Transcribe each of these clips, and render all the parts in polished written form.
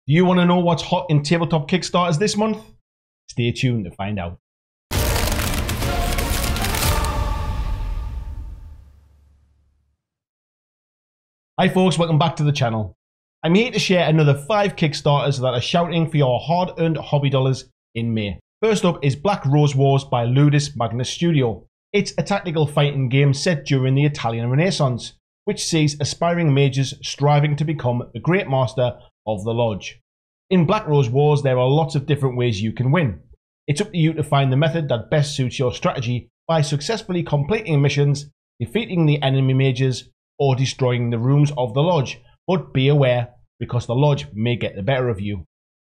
Do you want to know what's hot in tabletop Kickstarters this month? Stay tuned to find out. Hi folks, welcome back to the channel. I'm here to share another 5 Kickstarters that are shouting for your hard-earned hobby dollars in May. First up is Black Rose Wars by Ludus Magnus Studio. It's a tactical fighting game set during the Italian Renaissance, which sees aspiring mages striving to become the great master of the lodge. In Black Rose Wars, there are lots of different ways you can win. It's up to you to find the method that best suits your strategy by successfully completing missions, defeating the enemy mages, or destroying the rooms of the lodge. But be aware, because the lodge may get the better of you.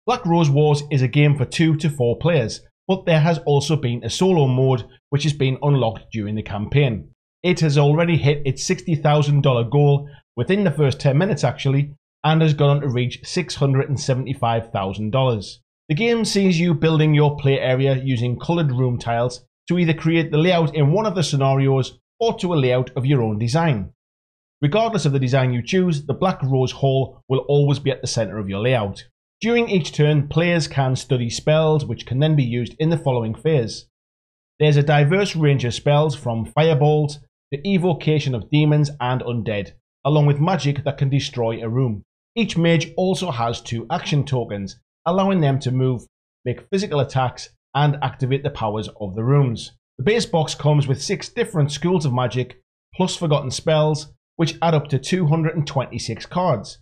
Black Rose Wars is a game for 2 to 4 players, but there has also been a solo mode which has been unlocked during the campaign. It has already hit its $60,000 goal within the first 10 minutes actually, and has gone on to reach $675,000. The game sees you building your play area using coloured room tiles to either create the layout in one of the scenarios or to a layout of your own design. Regardless of the design you choose, the Black Rose Hall will always be at the centre of your layout. During each turn, players can study spells which can then be used in the following phase. There's a diverse range of spells from fireballs to evocation of demons and undead, along with magic that can destroy a room. Each mage also has 2 action tokens, allowing them to move, make physical attacks, and activate the powers of the rooms. The base box comes with 6 different schools of magic, plus forgotten spells, which add up to 226 cards.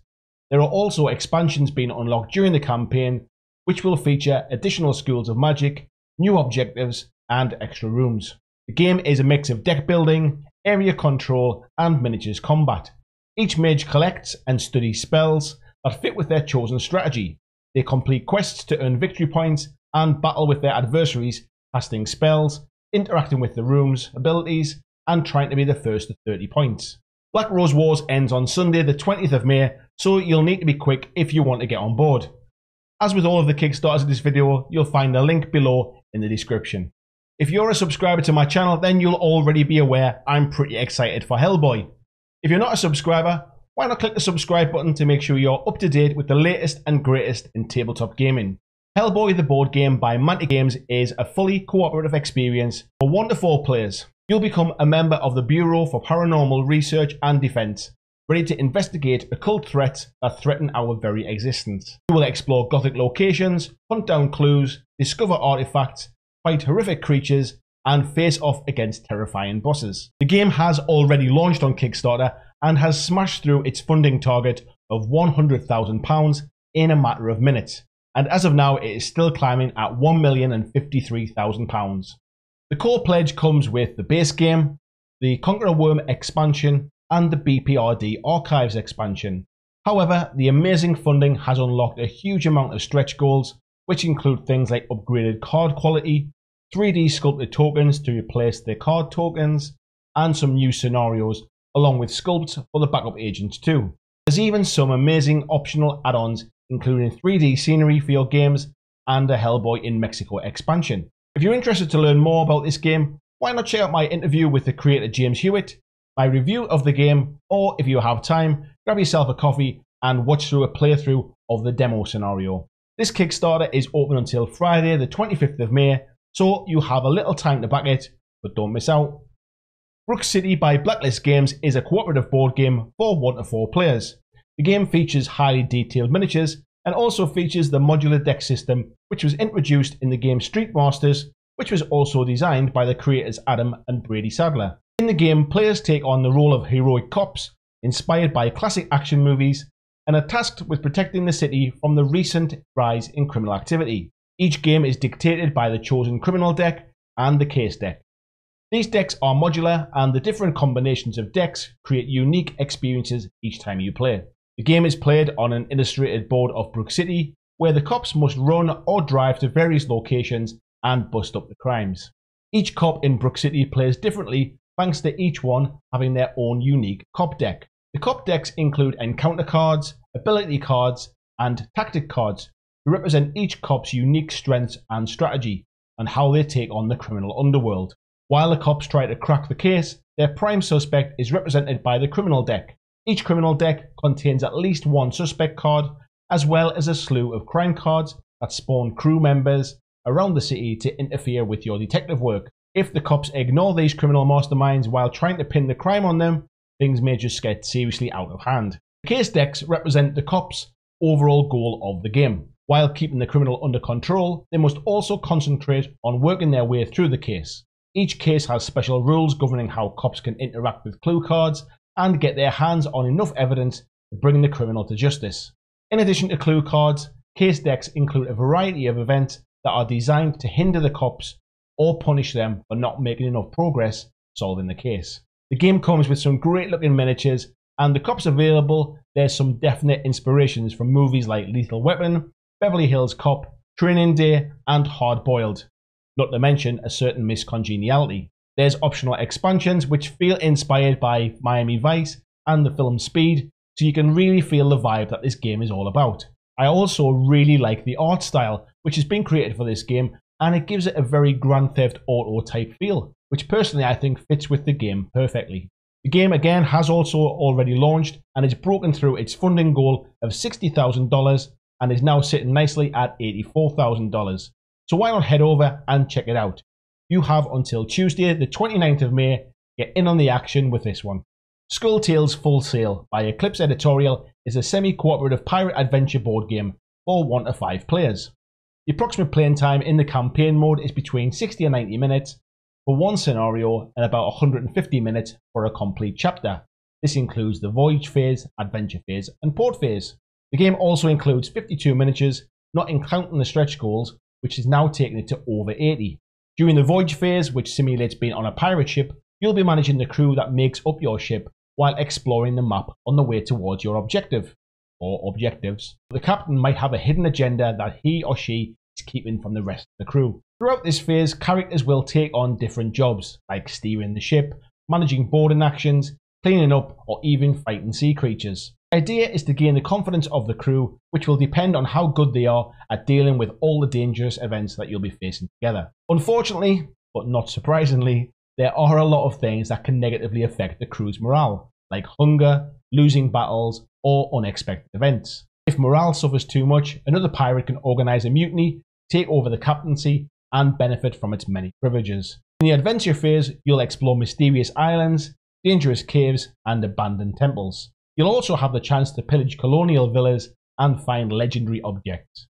There are also expansions being unlocked during the campaign, which will feature additional schools of magic, new objectives, and extra rooms. The game is a mix of deck building, area control, and miniatures combat. Each mage collects and studies spells that fit with their chosen strategy. They complete quests to earn victory points and battle with their adversaries, casting spells, interacting with the rooms, abilities, and trying to be the first to 30 points. Black Rose Wars ends on Sunday the 20th of May, so you'll need to be quick if you want to get on board. As with all of the Kickstarters in this video, you'll find a link below in the description. If you're a subscriber to my channel, then you'll already be aware I'm pretty excited for HELLBOY. If you're not a subscriber, why not click the subscribe button to make sure you're up to date with the latest and greatest in tabletop gaming. HELLBOY the board game by Mantic Games is a fully cooperative experience for 1 to 4 players. You'll become a member of the Bureau for Paranormal Research and Defense, ready to investigate occult threats that threaten our very existence. You will explore gothic locations, hunt down clues, discover artifacts, fight horrific creatures, and face off against terrifying bosses. The game has already launched on Kickstarter and has smashed through its funding target of £100,000 in a matter of minutes, and as of now it is still climbing at £1,053,000. The core pledge comes with the base game, the Conqueror Worm expansion, and the BPRD Archives expansion. However, the amazing funding has unlocked a huge amount of stretch goals, which include things like upgraded card quality, 3D sculpted tokens to replace the card tokens, and some new scenarios, along with sculpts for the backup agents too. There's even some amazing optional add-ons, including 3D scenery for your games and a Hellboy in Mexico expansion. If you're interested to learn more about this game, why not check out my interview with the creator James Hewitt, my review of the game, or if you have time, grab yourself a coffee and watch through a playthrough of the demo scenario. This Kickstarter is open until Friday the 25th of May, so you have a little time to back it, but don't miss out. Brook City by Blacklist Games is a cooperative board game for 1 to 4 players. The game features highly detailed miniatures and also features the modular deck system, which was introduced in the game Street Masters, which was also designed by the creators Adam and Brady Sadler. In the game, players take on the role of heroic cops, inspired by classic action movies, and are tasked with protecting the city from the recent rise in criminal activity. Each game is dictated by the chosen criminal deck and the case deck. These decks are modular, and the different combinations of decks create unique experiences each time you play. The game is played on an illustrated board of Brook City, where the cops must run or drive to various locations and bust up the crimes. Each cop in Brook City plays differently, thanks to each one having their own unique cop deck. The cop decks include encounter cards, ability cards, and tactic cards to represent each cop's unique strengths and strategy, and how they take on the criminal underworld. While the cops try to crack the case, their prime suspect is represented by the criminal deck. Each criminal deck contains at least 1 suspect card, as well as a slew of crime cards that spawn crew members around the city to interfere with your detective work. If the cops ignore these criminal masterminds while trying to pin the crime on them, things may just get seriously out of hand. The case decks represent the cops' overall goal of the game. While keeping the criminal under control, they must also concentrate on working their way through the case. Each case has special rules governing how cops can interact with clue cards and get their hands on enough evidence to bring the criminal to justice. In addition to clue cards, case decks include a variety of events that are designed to hinder the cops or punish them for not making enough progress solving the case. The game comes with some great looking miniatures, and the cops available, there's some definite inspirations from movies like Lethal Weapon, Beverly Hills Cop, Training Day, and Hard Boiled, not to mention a certain Miss Congeniality. There's optional expansions which feel inspired by Miami Vice and the film Speed, so you can really feel the vibe that this game is all about. I also really like the art style which has been created for this game, and it gives it a very Grand Theft Auto type feel, which personally I think fits with the game perfectly. The game again has also already launched and is broken through its funding goal of $60,000 and is now sitting nicely at $84,000. So why not head over and check it out? You have until Tuesday the 29th of May to get in on the action with this one. Skull Tales Full Sail by Eclipse Editorial is a semi-cooperative pirate adventure board game for 1 to 5 players. The approximate playing time in the campaign mode is between 60 and 90 minutes for one scenario and about 150 minutes for a complete chapter. This includes the voyage phase, adventure phase, and port phase. The game also includes 52 miniatures, not counting the stretch goals, which has now taken it to over 80. During the voyage phase, which simulates being on a pirate ship, you'll be managing the crew that makes up your ship while exploring the map on the way towards your objective, or objectives. The captain might have a hidden agenda that he or she is keeping from the rest of the crew. Throughout this phase, characters will take on different jobs, like steering the ship, managing boarding actions, cleaning up, or even fighting sea creatures. The idea is to gain the confidence of the crew, which will depend on how good they are at dealing with all the dangerous events that you'll be facing together. Unfortunately, but not surprisingly, there are a lot of things that can negatively affect the crew's morale, like hunger, losing battles, or unexpected events. If morale suffers too much, another pirate can organize a mutiny, take over the captaincy, and benefit from its many privileges. In the adventure phase, you'll explore mysterious islands, dangerous caves, and abandoned temples. You'll also have the chance to pillage colonial villas and find legendary objects.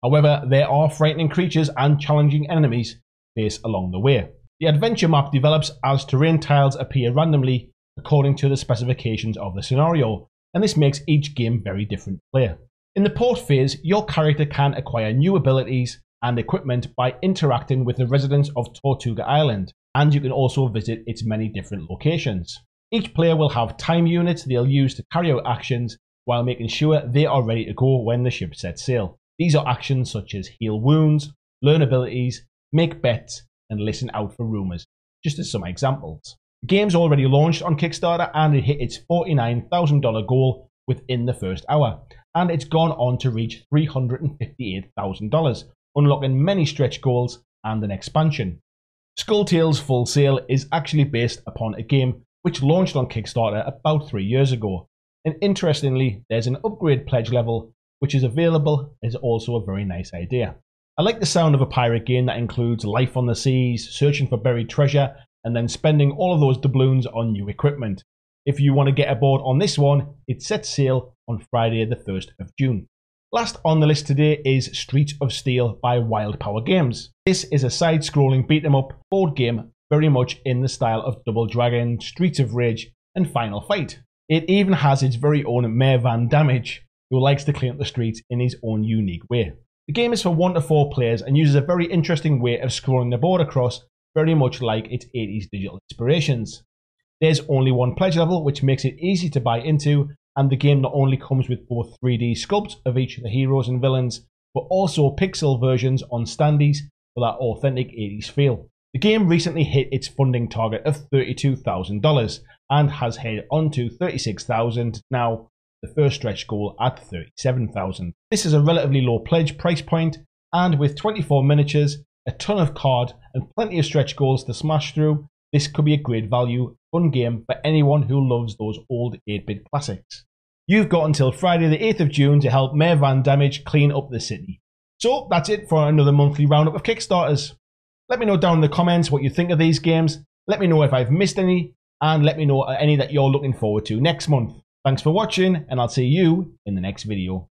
However, there are frightening creatures and challenging enemies faced along the way. The adventure map develops as terrain tiles appear randomly according to the specifications of the scenario, and this makes each game very different to play. In the port phase, your character can acquire new abilities and equipment by interacting with the residents of Tortuga Island, and you can also visit its many different locations. Each player will have time units they'll use to carry out actions while making sure they are ready to go when the ship sets sail. These are actions such as heal wounds, learn abilities, make bets, and listen out for rumours, just as some examples. The game's already launched on Kickstarter and it hit its $49,000 goal within the first hour, and it's gone on to reach $358,000, unlocking many stretch goals and an expansion. Skull Tales Full Sail is actually based upon a game which launched on Kickstarter about 3 years ago, and interestingly, there's an upgrade pledge level which is available, is also a very nice idea. I like the sound of a pirate game that includes life on the seas, searching for buried treasure, and then spending all of those doubloons on new equipment. If you want to get aboard on this one, it sets sail on Friday the 1st of June. Last on the list today is Streets of Steel by Wild Power Games. This is a side-scrolling beat-em-up board game very much in the style of Double Dragon, Streets of Rage, and Final Fight. It even has its very own Mayor Van Damage, who likes to clean up the streets in his own unique way. The game is for 1 to 4 players and uses a very interesting way of scrolling the board across, very much like its 80s digital inspirations. There's only one pledge level, which makes it easy to buy into, and the game not only comes with both 3D sculpts of each of the heroes and villains, but also pixel versions on standees for that authentic 80s feel. The game recently hit its funding target of $32,000 and has headed on to $36,000 now, the first stretch goal at $37,000. This is a relatively low pledge price point, and with 24 miniatures, a ton of card, and plenty of stretch goals to smash through, this could be a great value, fun game for anyone who loves those old 8-bit classics. You've got until Friday the 8th of June to help Mayor Van Damage clean up the city. So that's it for another monthly roundup of Kickstarters. Let me know down in the comments what you think of these games. Let me know if I've missed any, and let me know any that you're looking forward to next month. Thanks for watching, and I'll see you in the next video.